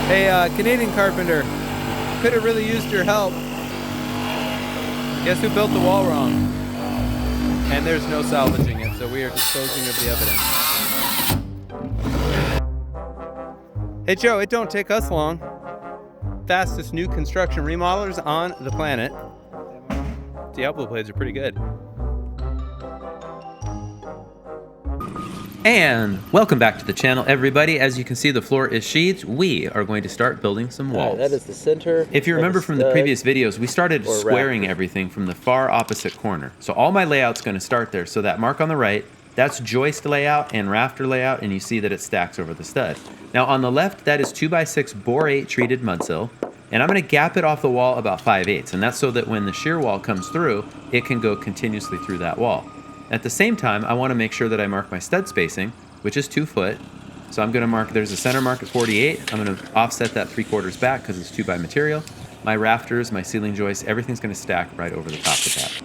Hey, Canadian carpenter, could have really used your help. Guess who built the wall wrong? And there's no salvaging it, so we are disposing of the evidence. Hey Joe, it don't take us long. Fastest new construction remodelers on the planet. The elbow blades are pretty good. And welcome back to the channel, everybody. As you can see, the floor is sheathed. We are going to start building some walls. That is the center. If you remember from the previous videos, we started squaring everything from the far opposite corner. So all my layout's going to start there. So that mark on the right, that's joist layout and rafter layout, and you see that it stacks over the stud. Now on the left, that is 2x6 bore 8 treated mud sill, and I'm going to gap it off the wall about 5/8, and that's so that when the shear wall comes through, it can go continuously through that wall. At the same time, I want to make sure that I mark my stud spacing, which is 2 foot. So I'm going to mark, there's a center mark at 48. I'm going to offset that 3/4 back because it's 2x material. My rafters, my ceiling joists, everything's going to stack right over the top of that.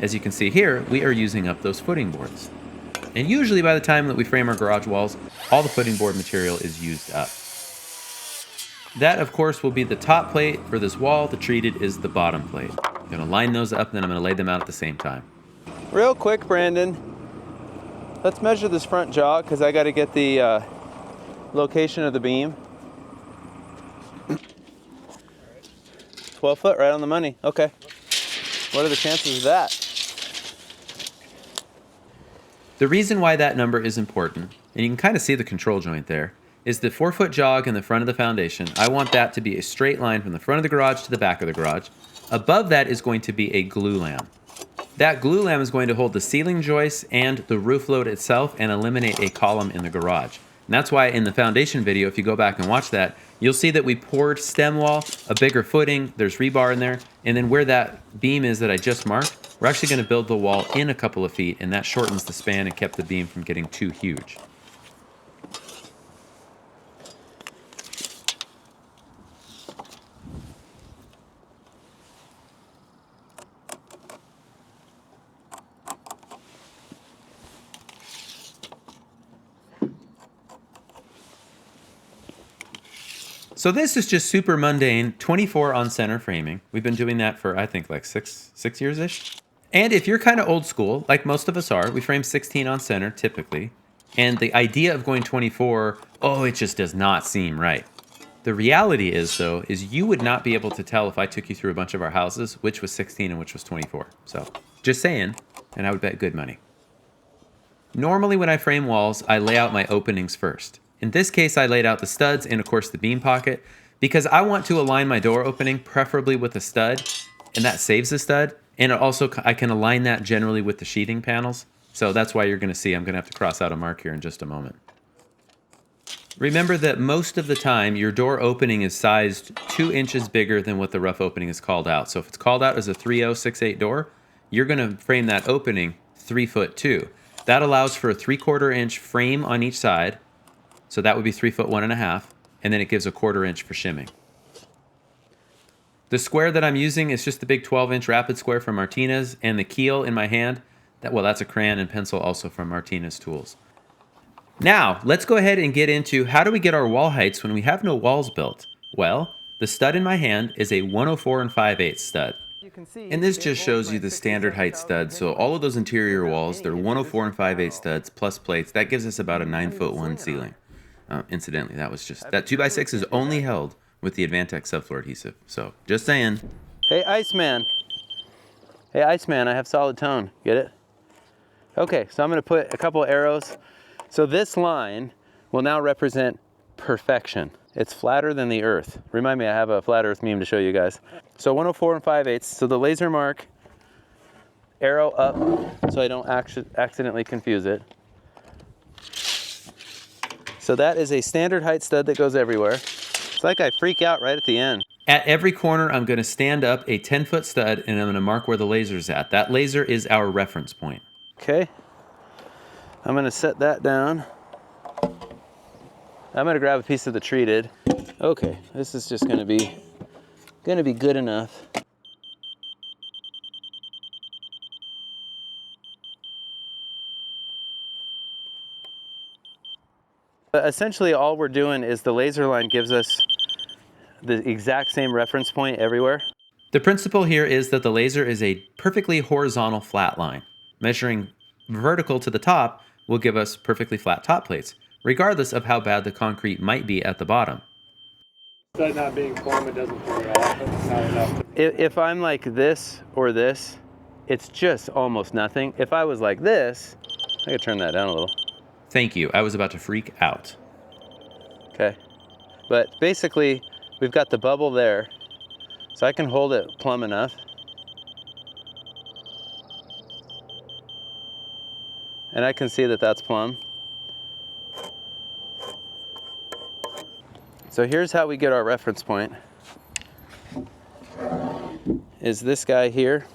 As you can see here, we are using up those footing boards. And usually by the time that we frame our garage walls, all the footing board material is used up. That, of course, will be the top plate for this wall. The treated is the bottom plate. I'm going to line those up, and then I'm going to lay them out at the same time. Real quick, Brandon, let's measure this front jog because I got to get the location of the beam. 12 foot, right on the money. Okay. What are the chances of that? The reason why that number is important, and you can kind of see the control joint there, is the 4-foot jog in the front of the foundation. I want that to be a straight line from the front of the garage to the back of the garage. Above that is going to be a glue lam. That glue lam is going to hold the ceiling joists and the roof load itself and eliminate a column in the garage. And that's why in the foundation video, if you go back and watch that, you'll see that we poured stem wall, a bigger footing, there's rebar in there, and then where that beam is that I just marked, we're actually going to build the wall in a couple of feet, and that shortens the span and kept the beam from getting too huge. So this is just super mundane, 24 on center framing. We've been doing that for, I think, like six years-ish. And if you're kind of old school, like most of us are, we frame 16 on center typically. And the idea of going 24, oh, it just does not seem right. The reality is, though, is you would not be able to tell if I took you through a bunch of our houses, which was 16 and which was 24. So just saying, and I would bet good money. Normally when I frame walls, I lay out my openings first. In this case, I laid out the studs and, of course, the beam pocket because I want to align my door opening preferably with a stud, and that saves the stud. And also, I can align that generally with the sheathing panels. So that's why you're going to see I'm going to have to cross out a mark here in just a moment. Remember that most of the time, your door opening is sized 2 inches bigger than what the rough opening is called out. So if it's called out as a 3.068 door, you're going to frame that opening 3'2". That allows for a 3/4 inch frame on each side. So that would be 3 foot 1.5, and then it gives a 1/4 inch for shimming. The square that I'm using is just the big 12-inch rapid square from Martinez, and the keel in my hand, that's a crayon and pencil also from Martinez Tools. Now, let's go ahead and get into how do we get our wall heights when we have no walls built? Well, the stud in my hand is a 104 5/8 stud. And this just shows you the standard height stud. So all of those interior walls, they're 104 5/8 studs plus plates. That gives us about a 9'1" ceiling. Incidentally, that 2x6 is only held with the Advantech subfloor adhesive. So just saying. Hey, Iceman. Hey, Iceman, I have solid tone. Get it? Okay, so I'm going to put a couple arrows. So this line will now represent perfection. It's flatter than the earth. Remind me, I have a flat earth meme to show you guys. So 104 5/8. So the laser mark, arrow up, so I don't accidentally confuse it. So that is a standard height stud that goes everywhere. It's like I freak out right at the end. At every corner, I'm going to stand up a 10-foot stud, and I'm going to mark where the laser's at. That laser is our reference point. Okay. I'm going to set that down. I'm going to grab a piece of the treated. Okay, this is just going to be good enough. But essentially all we're doing is the laser line gives us the exact same reference point everywhere? The principle here is that the laser is a perfectly horizontal flat line. Measuring vertical to the top will give us perfectly flat top plates, regardless of how bad the concrete might be at the bottom. That not being plumb, it doesn't throw it off. It's not enough to... If I'm like this or this, it's just almost nothing. If I was like this, I could turn that down a little. Thank you. I was about to freak out. Okay. But basically, we've got the bubble there, so I can hold it plumb enough. And I can see that that's plumb. So here's how we get our reference point. Is this guy here.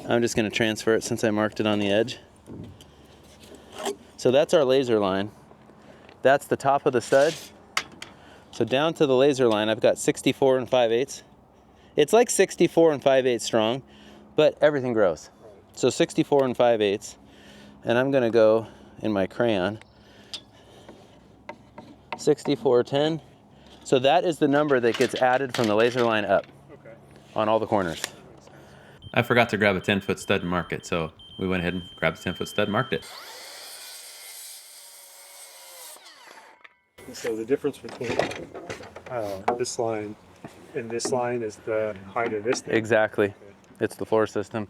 I'm just going to transfer it since I marked it on the edge. So that's our laser line. That's the top of the stud. So down to the laser line, I've got 64 and 5/8. It's like 64 and 5/8 strong, but everything grows. So 64 and 5/8. And I'm going to go in my crayon. 6410. So that is the number that gets added from the laser line up on all the corners. I forgot to grab a 10-foot stud and mark it, so we went ahead and grabbed a 10-foot stud and marked it. So the difference between this line and this line is the height of this thing. Exactly. Okay. It's the floor system.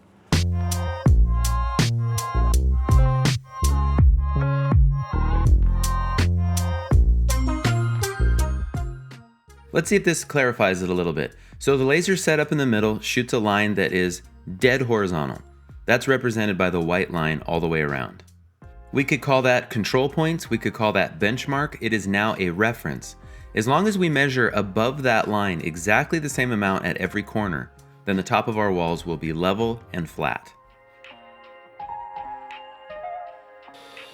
Let's see if this clarifies it a little bit. So the laser setup in the middle shoots a line that is dead horizontal. That's represented by the white line all the way around. We could call that control points, we could call that benchmark. It is now a reference. As long as we measure above that line exactly the same amount at every corner, then the top of our walls will be level and flat.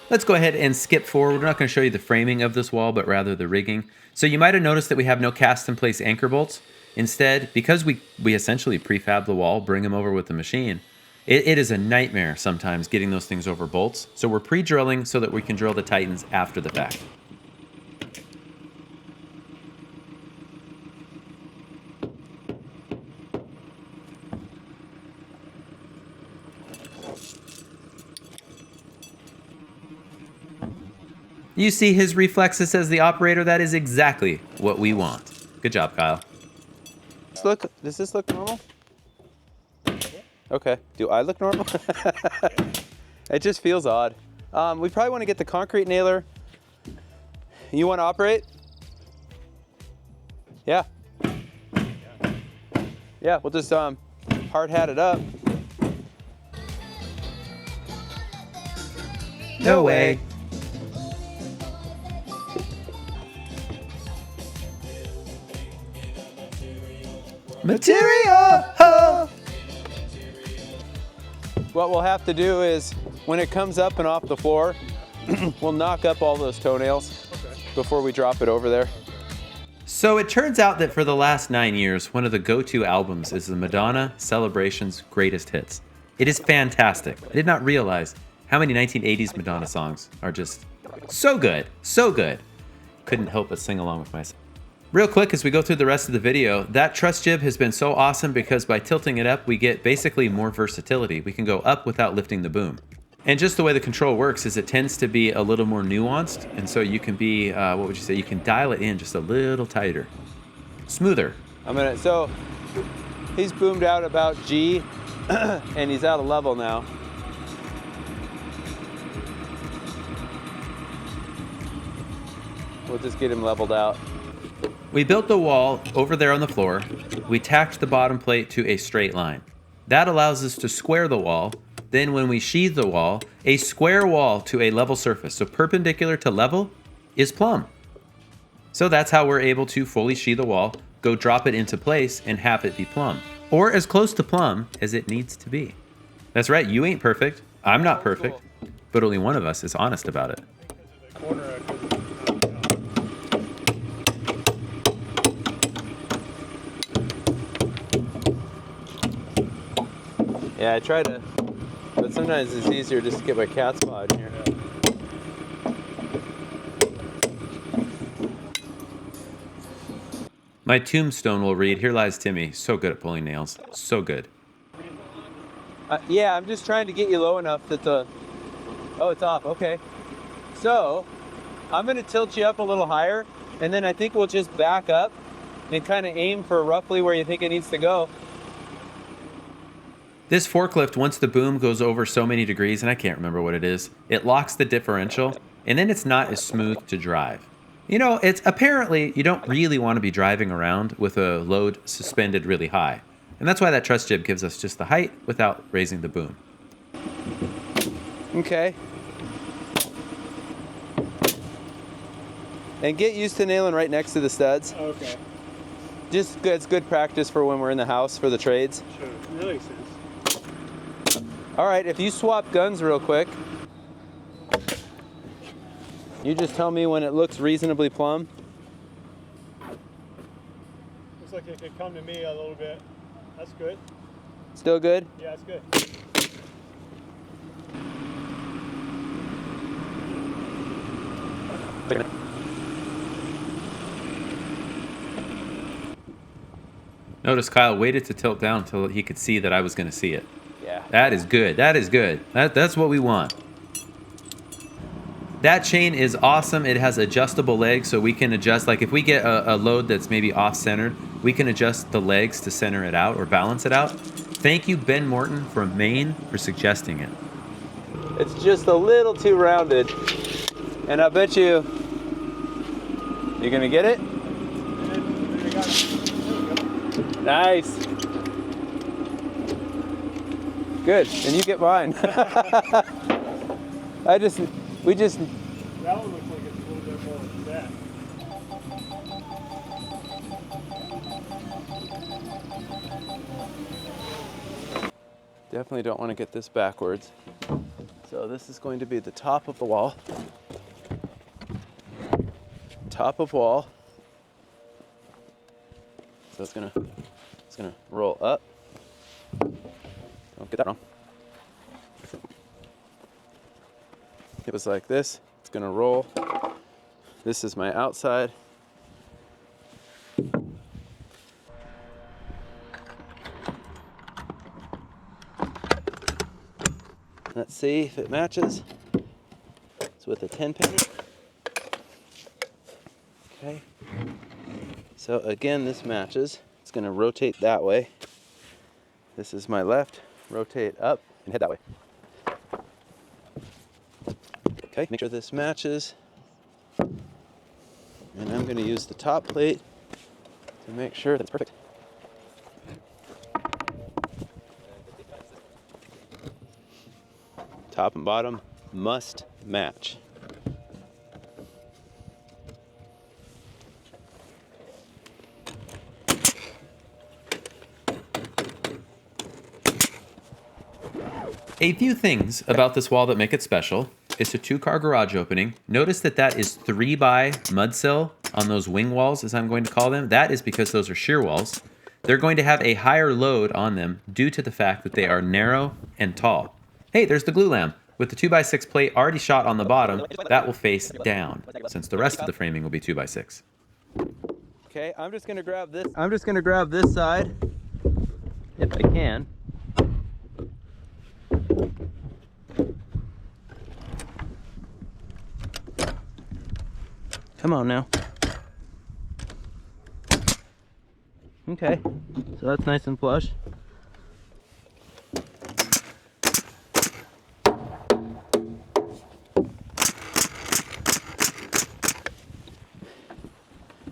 Let's go ahead and skip forward. We're not going to show you the framing of this wall, but rather the rigging. So you might have noticed that we have no cast in place anchor bolts. Instead, because we essentially prefab the wall, bring them over with the machine, it is a nightmare sometimes getting those things over bolts. So we're pre-drilling so that we can drill the Titans after the fact. You see his reflexes as the operator. That is exactly what we want. Good job, Kyle. Does this look normal? Okay. Do I look normal? It just feels odd. We probably want to get the concrete nailer. You want to operate? Yeah. Yeah, we'll just hard hat it up. No way. Material! What we'll have to do is, when it comes up and off the floor, we'll knock up all those toenails before we drop it over there. So it turns out that for the last 9 years, one of the go-to albums is the Madonna Celebrations Greatest Hits. It is fantastic. I did not realize how many 1980s Madonna songs are just so good, so good. Couldn't help but sing along with myself. Real quick, as we go through the rest of the video, that truss jib has been so awesome because by tilting it up, we get basically more versatility. We can go up without lifting the boom. And just the way the control works is it tends to be a little more nuanced. And so you can be, what would you say? You can dial it in just a little tighter, smoother. So he's boomed out about G and he's out of level now. We'll just get him leveled out. We built the wall over there on the floor. We tacked the bottom plate to a straight line. That allows us to square the wall. Then when we sheathe the wall, a square wall to a level surface, so perpendicular to level, is plumb. So that's how we're able to fully sheathe the wall, go drop it into place, and have it be plumb. Or as close to plumb as it needs to be. That's right, you ain't perfect, I'm not perfect, but only one of us is honest about it. Yeah, I try to, but sometimes it's easier just to get my cat paw in here. My tombstone will read, "Here lies Timmy. So good at pulling nails. So good." Yeah, I'm just trying to get you low enough that the... Oh, it's off. Okay. So, I'm going to tilt you up a little higher, and then I think we'll just back up and kind of aim for roughly where you think it needs to go. This forklift, once the boom goes over so many degrees, and I can't remember what it is, it locks the differential, and then it's not as smooth to drive. You know, it's apparently you don't really want to be driving around with a load suspended really high. And that's why that truss jib gives us just the height without raising the boom. Okay. And get used to nailing right next to the studs. Okay. Just good, it's good practice for when we're in the house for the trades. Sure. That makes sense. All right, if you swap guns real quick, you just tell me when it looks reasonably plumb. Looks like it could come to me a little bit. That's good. Still good? Yeah, it's good. Notice Kyle waited to tilt down until he could see that I was going to see it. Yeah. That is good. That is good. That's what we want. That chain is awesome. It has adjustable legs, so we can adjust. Like if we get a load that's maybe off-centered, we can adjust the legs to center it out or balance it out. Thank you, Ben Morton from Maine, for suggesting it. It's just a little too rounded. And I bet you're gonna get it? Nice. Good, and you get mine. we just. That one looks like it's a little bit more like that. Definitely don't want to get this backwards. So this is going to be the top of the wall. Top of wall. So it's gonna roll up. Don't get that wrong. It was like this. It's gonna roll. This is my outside. Let's see if it matches. It's with a 10-pin. Okay. So again, this matches. It's gonna rotate that way. This is my left. Rotate up and head that way. Okay, make sure this matches. And I'm gonna use the top plate to make sure that's perfect. Top and bottom must match. A few things about this wall that make it special. It's a 2-car garage opening. Notice that that is 3x mud sill on those wing walls, as I'm going to call them. That is because those are shear walls. They're going to have a higher load on them due to the fact that they are narrow and tall. Hey, there's the glue lamp. With the 2x6 plate already shot on the bottom, that will face down, since the rest of the framing will be 2x6. Okay, I'm just gonna grab this. I'm just gonna grab this side, if I can. Come on now. Okay, so that's nice and flush.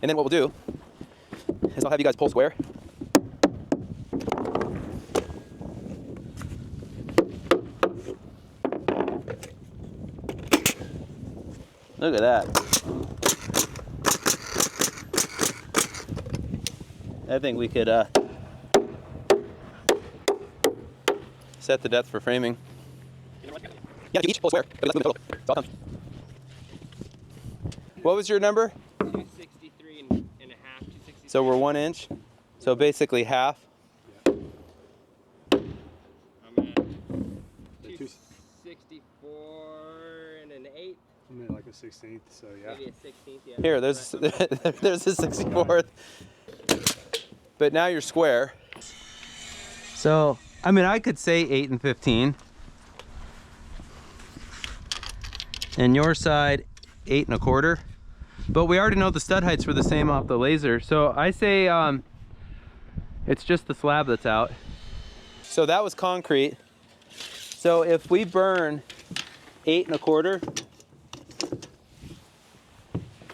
And then what we'll do is I'll have you guys pull square. Look at that. I think we could set the depth for framing. Yeah, you each pull square. It's all come. What was your number? 263 and a half, 263. So we're 1 inch. So basically half. I'm at 264 and an eighth. I'm at like a 16th, so yeah. Maybe a 16th, yeah. Here, there's there's a 64th. but now you're square. So, I mean, I could say 8 and 15. And your side, 8 1/4. But we already know the stud heights were the same off the laser. So I say it's just the slab that's out. So that was concrete. So if we burn 8 1/4,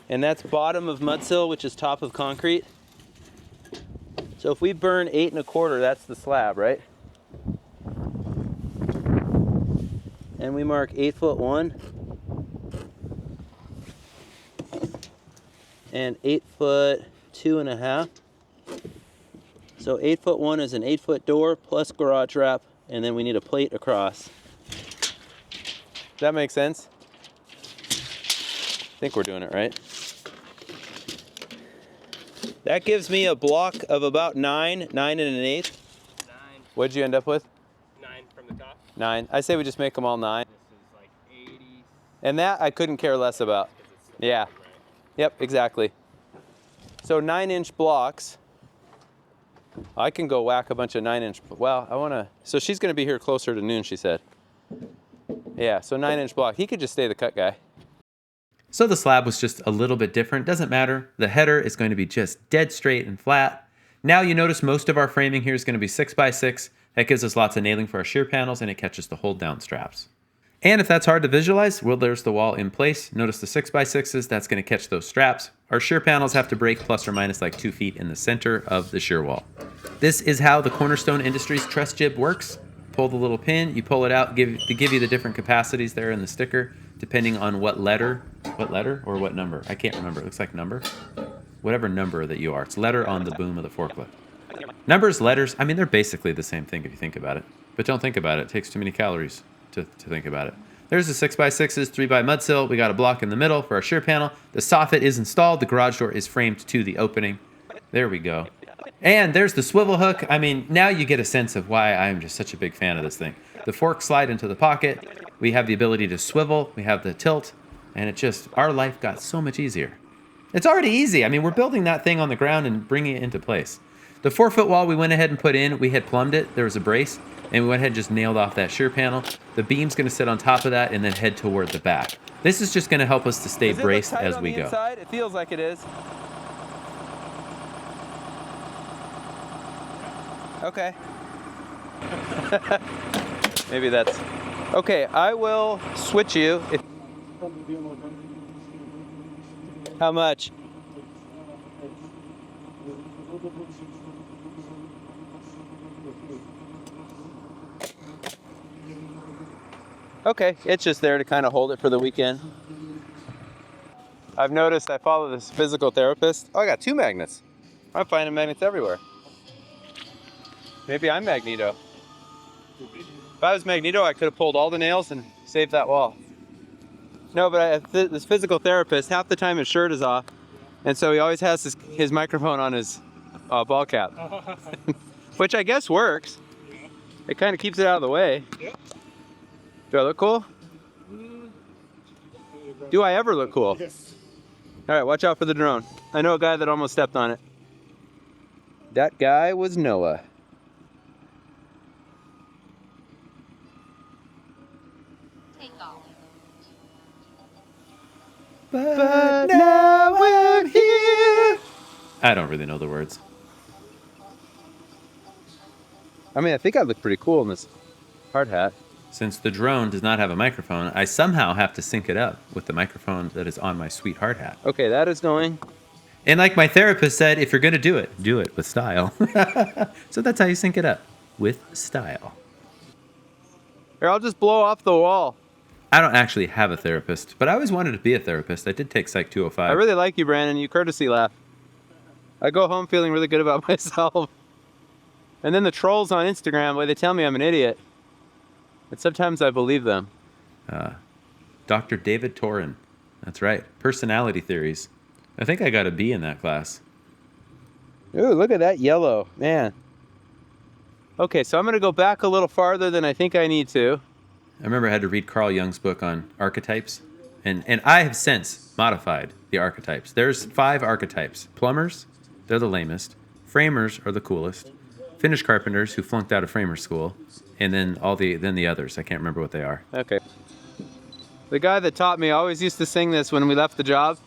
and that's bottom of mud sill, which is top of concrete. So if we burn 8 1/4, that's the slab, right? And we mark 8'1" and 8'2½". So 8'1" is an 8-foot door plus garage wrap, and then we need a plate across. Does that make sense? I think we're doing it right. That gives me a block of about 9 and an 1/8. 9. What'd you end up with? 9 from the top. 9. I say we just make them all 9. This is like 80. And that I couldn't care less about. Yeah. Right. Yep, exactly. So 9-inch blocks. I can go whack a bunch of 9-inch. Well, I want to. So she's going to be here closer to noon, she said. Yeah, so 9-inch block. He could just stay the cut guy. So the slab was just a little bit different. Doesn't matter. The header is going to be just dead straight and flat. Now you notice most of our framing here is going to be 6x6. That gives us lots of nailing for our shear panels, and it catches the hold down straps. And if that's hard to visualize, well, there's the wall in place. Notice the 6x6s, that's going to catch those straps. Our shear panels have to break plus or minus like 2 feet in the center of the shear wall. This is how the Cornerstone Industries truss jib works. Pull the little pin, you pull it out, to give you the different capacities there in the sticker, depending on what letter or what number. I can't remember. It looks like number. Whatever number that you are. It's letter on the boom of the forklift. Numbers, letters, I mean, they're basically the same thing if you think about it. But don't think about it. It takes too many calories to think about it. There's the 6x6s, 3x mud sill. We got a block in the middle for our shear panel. The soffit is installed. The garage door is framed to the opening. There we go. And there's the swivel hook. I mean, now you get a sense of why I'm just such a big fan of this thing. The forks slide into the pocket. We have the ability to swivel. We have the tilt. And it just, our life got so much easier. It's already easy. I mean, we're building that thing on the ground and bringing it into place. The 4-foot wall we went ahead and put in, we had plumbed it. There was a brace. And we went ahead and just nailed off that shear panel. The beam's going to sit on top of that and then head toward the back. This is just going to help us to stay braced as we go. Inside? It feels like it is. Okay. Maybe that's... Okay, I will switch you. How much? Okay, it's just there to kind of hold it for the weekend. I've noticed I follow this physical therapist. Oh, I got 2 magnets. I'm finding magnets everywhere. Maybe I'm Magneto. If I was Magneto, I could have pulled all the nails and saved that wall. No, but this physical therapist, half the time his shirt is off, and so he always has his microphone on his ball cap, which I guess works. It kind of keeps it out of the way. Do I look cool? Do I ever look cool? Yes. All right, watch out for the drone. I know a guy that almost stepped on it. That guy was Noah. Take off. But now we're here. I don't really know the words. I mean, I think I look pretty cool in this hard hat. Since the drone does not have a microphone, I somehow have to sync it up with the microphone that is on my sweet hard hat. Okay, that is going. And like my therapist said, if you're going to do it with style. So that's how you sync it up, with style. Here, I'll just blow off the wall. I don't actually have a therapist, but I always wanted to be a therapist. I did take Psych 205. I really like you, Brandon. You courtesy laugh. I go home feeling really good about myself. And then the trolls on Instagram, where they tell me I'm an idiot. And sometimes I believe them. Dr. David Torin. That's right. Personality theories. I think I got a B in that class. Ooh, look at that yellow, man. Okay, so I'm going to go back a little farther than I think I need to. I remember I had to read Carl Jung's book on archetypes. And I have since modified the archetypes. There's 5 archetypes. Plumbers, they're the lamest. framers are the coolest, finish carpenters who flunked out of framer school, and then the others. I can't remember what they are. Okay. The guy that taught me always used to sing this when we left the job.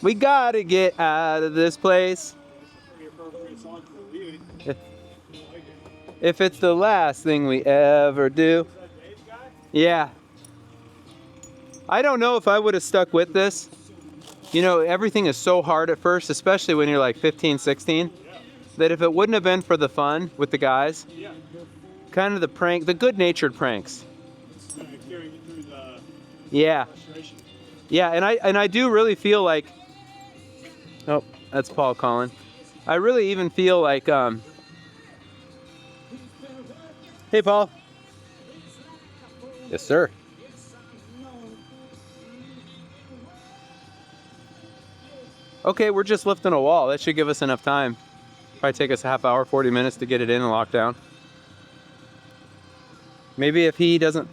We gotta get out of this place. If it's the last thing we ever do. Yeah. I don't know if I would have stuck with this. You know, everything is so hard at first, especially when you're like 15, 16, that if it wouldn't have been for the fun with the guys, kind of the prank, the good-natured pranks. Yeah. Yeah, and I do really feel like, oh, that's Paul calling. I really even feel like, hey, Paul. Yes, sir. Okay, we're just lifting a wall. That should give us enough time. Probably take us a half hour, 40 minutes to get it in and locked down. Maybe if he doesn't...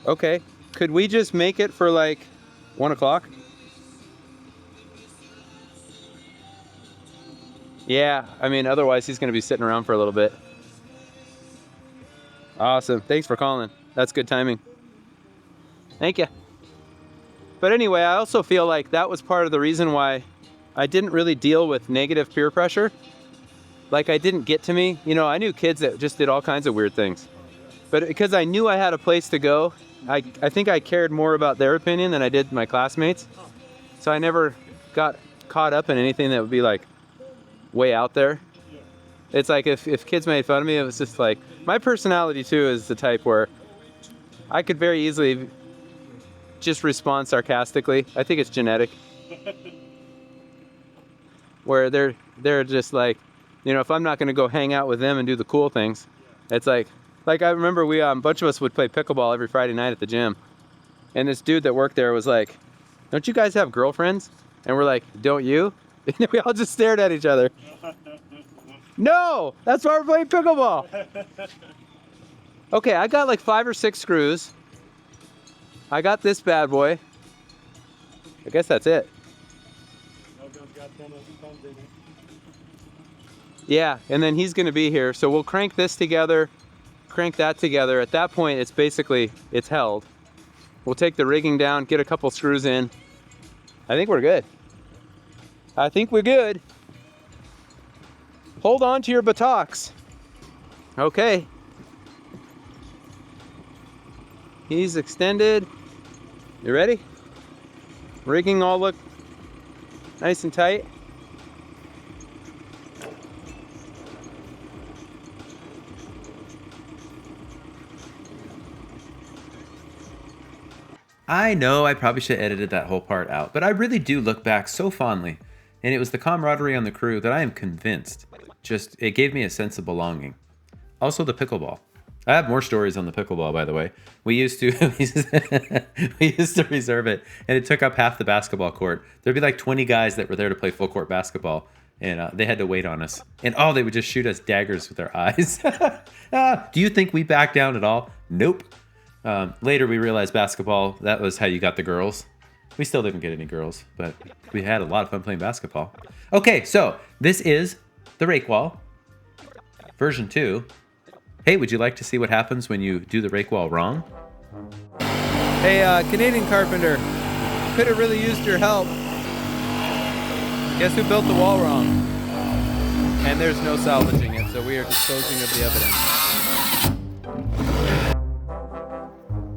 Okay, could we just make it for like 1 o'clock? Yeah, I mean, otherwise he's gonna be sitting around for a little bit. Awesome, thanks for calling. That's good timing. Thank you. But anyway, I also feel like that was part of the reason why I didn't really deal with negative peer pressure. Like, I didn't get to me. You know, I knew kids that just did all kinds of weird things. But because I knew I had a place to go, I think I cared more about their opinion than I did my classmates. So I never got caught up in anything that would be like way out there. It's like if kids made fun of me, it was just like, my personality too is the type where I could very easily just respond sarcastically. I think it's genetic. Where they're just like, you know, if I'm not gonna go hang out with them and do the cool things, it's like I remember we a bunch of us would play pickleball every Friday night at the gym, and this dude that worked there was like, "Don't you guys have girlfriends?" And we're like, "Don't you?" And we all just stared at each other. No, that's why we're playing pickleball. Okay, I got like 5 or 6 screws. I got this bad boy. I guess that's it. Yeah, and then he's gonna be here. So we'll crank this together, crank that together. At that point, it's held. We'll take the rigging down, get a couple screws in. I think we're good. I think we're good. Hold on to your buttocks. Okay. He's extended. You ready? Rigging all look nice and tight. I know I probably should have edited that whole part out, but I really do look back so fondly. And it was the camaraderie on the crew that I am convinced it gave me a sense of belonging. Also the pickleball. I have more stories on the pickleball, by the way. We used to reserve it, and it took up half the basketball court. There'd be like 20 guys that were there to play full court basketball, and they had to wait on us. And they would just shoot us daggers with their eyes. Do you think we backed down at all? Nope. Later we realized basketball, that was how you got the girls. We still didn't get any girls, but we had a lot of fun playing basketball. Okay, so this is the rake wall, version 2. Hey, would you like to see what happens when you do the rake wall wrong? Hey, Canadian carpenter, could have really used your help. Guess who built the wall wrong? And there's no salvaging it, so we are disposing of the evidence.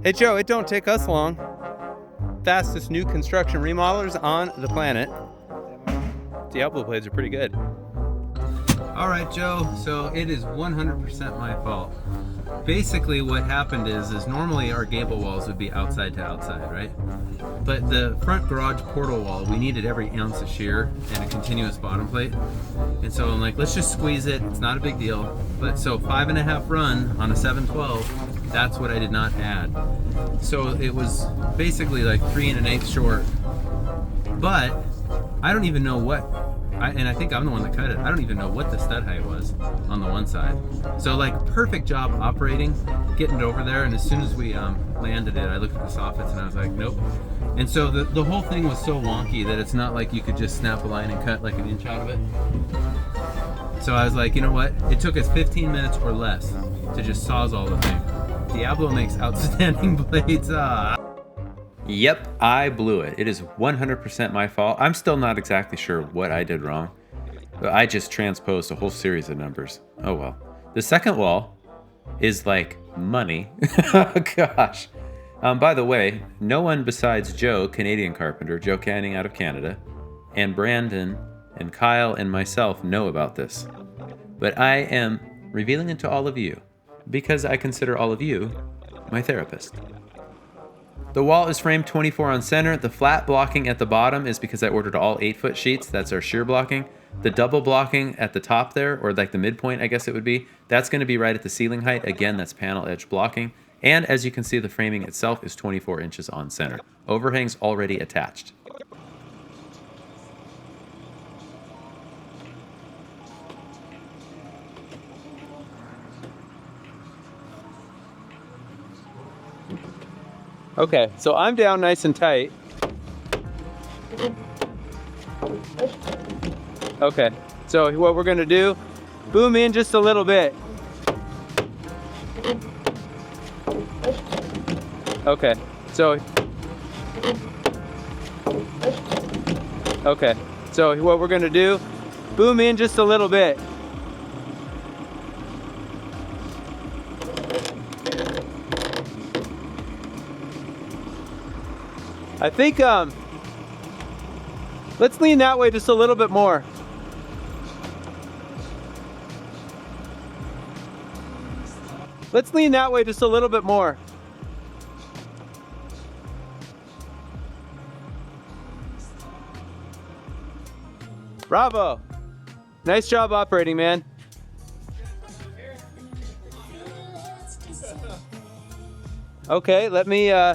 Hey Joe, it don't take us long. Fastest new construction remodelers on the planet. The elbow blades are pretty good. All right, Joe, so it is 100% my fault. Basically what happened is normally our gable walls would be outside to outside, right? But the front garage portal wall, we needed every ounce of shear and a continuous bottom plate. And so I'm like, let's just squeeze it, it's not a big deal. But so 5.5 run on a 712, that's what I did not add. So it was basically like 3 1/8 short. But I don't even know what, and I think I'm the one that cut it. I don't even know what the stud height was on the one side. So like perfect job operating, getting it over there, and as soon as we landed it, I looked at the soffits and I was like, nope. And so the whole thing was so wonky that it's not like you could just snap a line and cut like an inch out of it. So I was like, you know what? It took us 15 minutes or less to just sawzall the thing. Diablo makes outstanding blades. Yep, I blew it. It is 100% my fault. I'm still not exactly sure what I did wrong, but I just transposed a whole series of numbers. Oh well. The second wall is like money. Oh gosh. By the way, no one besides Joe, Canadian carpenter, Joe Canning out of Canada, and Brandon and Kyle and myself know about this. But I am revealing it to all of you because I consider all of you my therapist. The wall is framed 24 on center. The flat blocking at the bottom is because I ordered all 8-foot sheets. That's our shear blocking. The double blocking at the top there, or like the midpoint, I guess it would be, that's going to be right at the ceiling height. Again, that's panel edge blocking. And as you can see, the framing itself is 24 inches on center. Overhangs already attached. Okay, so I'm down nice and tight. Okay, so what we're gonna do, boom in just a little bit. Okay, so what we're gonna do, boom in just a little bit. I think, let's lean that way just a little bit more. Let's lean that way just a little bit more. Bravo. Nice job operating, man. Okay, let me, All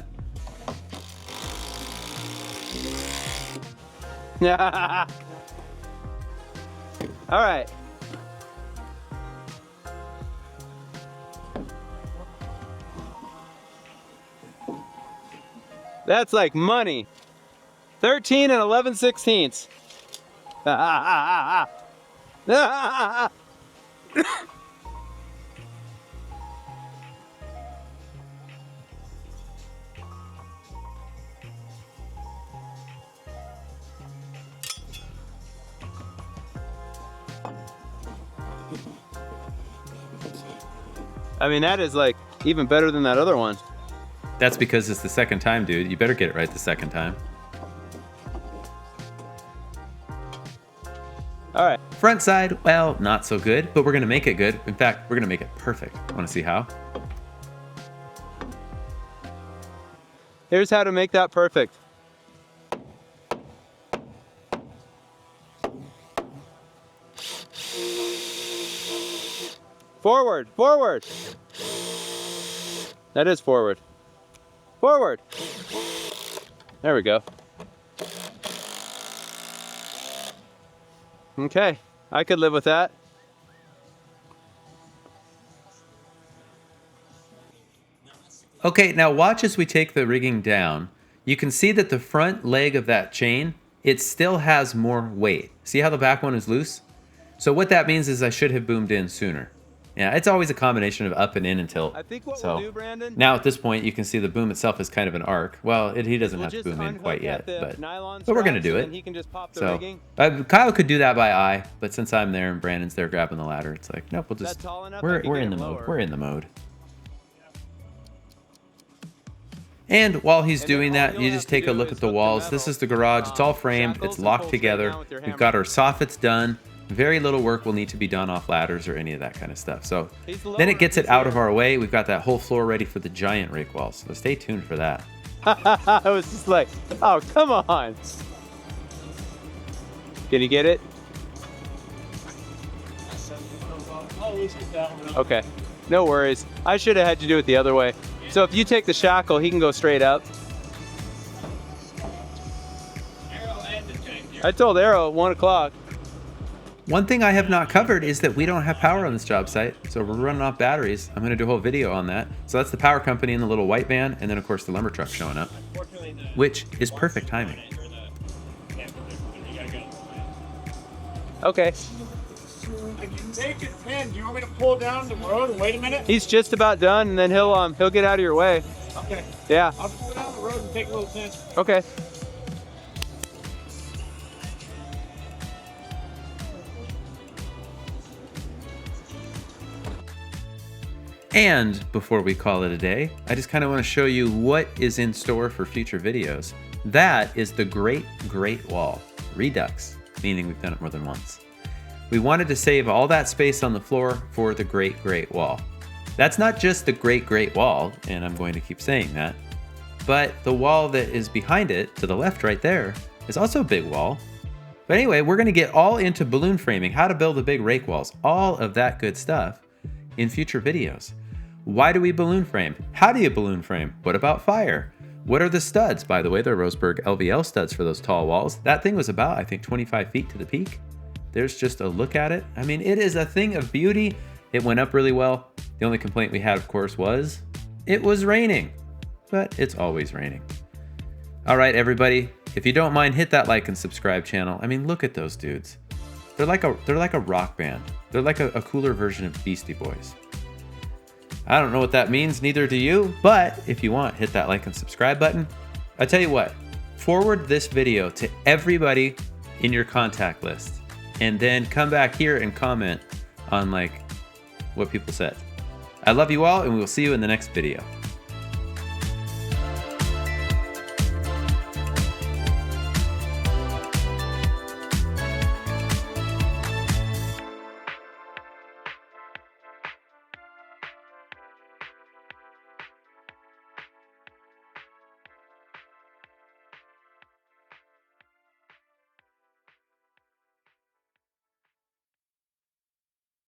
right. That's like money. 13 and 11/16. I mean, that is like even better than that other one. That's because it's the second time, dude. You better get it right the second time. All right. Front side, well, not so good, but we're gonna make it good. In fact, we're gonna make it perfect. Wanna see how? Here's how to make that perfect. Forward, forward. That is forward. Forward. There we go. Okay, I could live with that. Okay, now watch as we take the rigging down. You can see that the front leg of that chain, it still has more weight. See how the back one is loose? So what that means is I should have boomed in sooner. Yeah, it's always a combination of up and in and tilt. I think what we'll do, Brandon, now at this point, you can see the boom itself is kind of an arc. Well, he doesn't have to boom in quite yet, but we're going to do it. He can just pop the So rigging. Kyle could do that by eye, but since I'm there and Brandon's there grabbing the ladder, it's like, nope, we'll just, we're in the mode. We're in the mode. And while he's doing that, you just take a look at the walls. This is the garage. It's all framed. It's locked together. We've got our soffits done. Very little work will need to be done off ladders or any of that kind of stuff. So then it gets it out of our way. We've got that whole floor ready for the giant rake walls. So stay tuned for that. I was just like, oh, come on. Can you get it? Okay, no worries. I should have had you do it the other way. So if you take the shackle, he can go straight up. I told Arrow at 1 o'clock. One thing I have not covered is that we don't have power on this job site, so we're running off batteries. I'm gonna do a whole video on that. So that's the power company in the little white van, and then of course the lumber truck showing up, which is perfect timing. Okay. I can take it, man. Do you want me to pull down the road and wait a minute? He's just about done, and then he'll get out of your way. Okay. Yeah. I'll pull down the road and take a little pin. Okay. And before we call it a day, I just kind of want to show you what is in store for future videos. That is the Great Wall Redux, meaning we've done it more than once. We wanted to save all that space on the floor for the Great Wall. That's not just the Great Wall, and I'm going to keep saying that, but the wall that is behind it, to the left right there, is also a big wall. But anyway, we're gonna get all into balloon framing, how to build the big rake walls, all of that good stuff in future videos. Why do we balloon frame? How do you balloon frame? What about fire? What are the studs? By the way, they're Roseburg LVL studs for those tall walls. That thing was about, I think, 25 feet to the peak. There's just a look at it. I mean, it is a thing of beauty. It went up really well. The only complaint we had, of course, was it was raining, but it's always raining. All right, everybody, if you don't mind, hit that like and subscribe channel. I mean, look at those dudes. They're like a rock band. They're like a cooler version of Beastie Boys. I don't know what that means, neither do you, but if you want, hit that like and subscribe button. I tell you what, forward this video to everybody in your contact list, and then come back here and comment on like what people said. I love you all, and we will see you in the next video.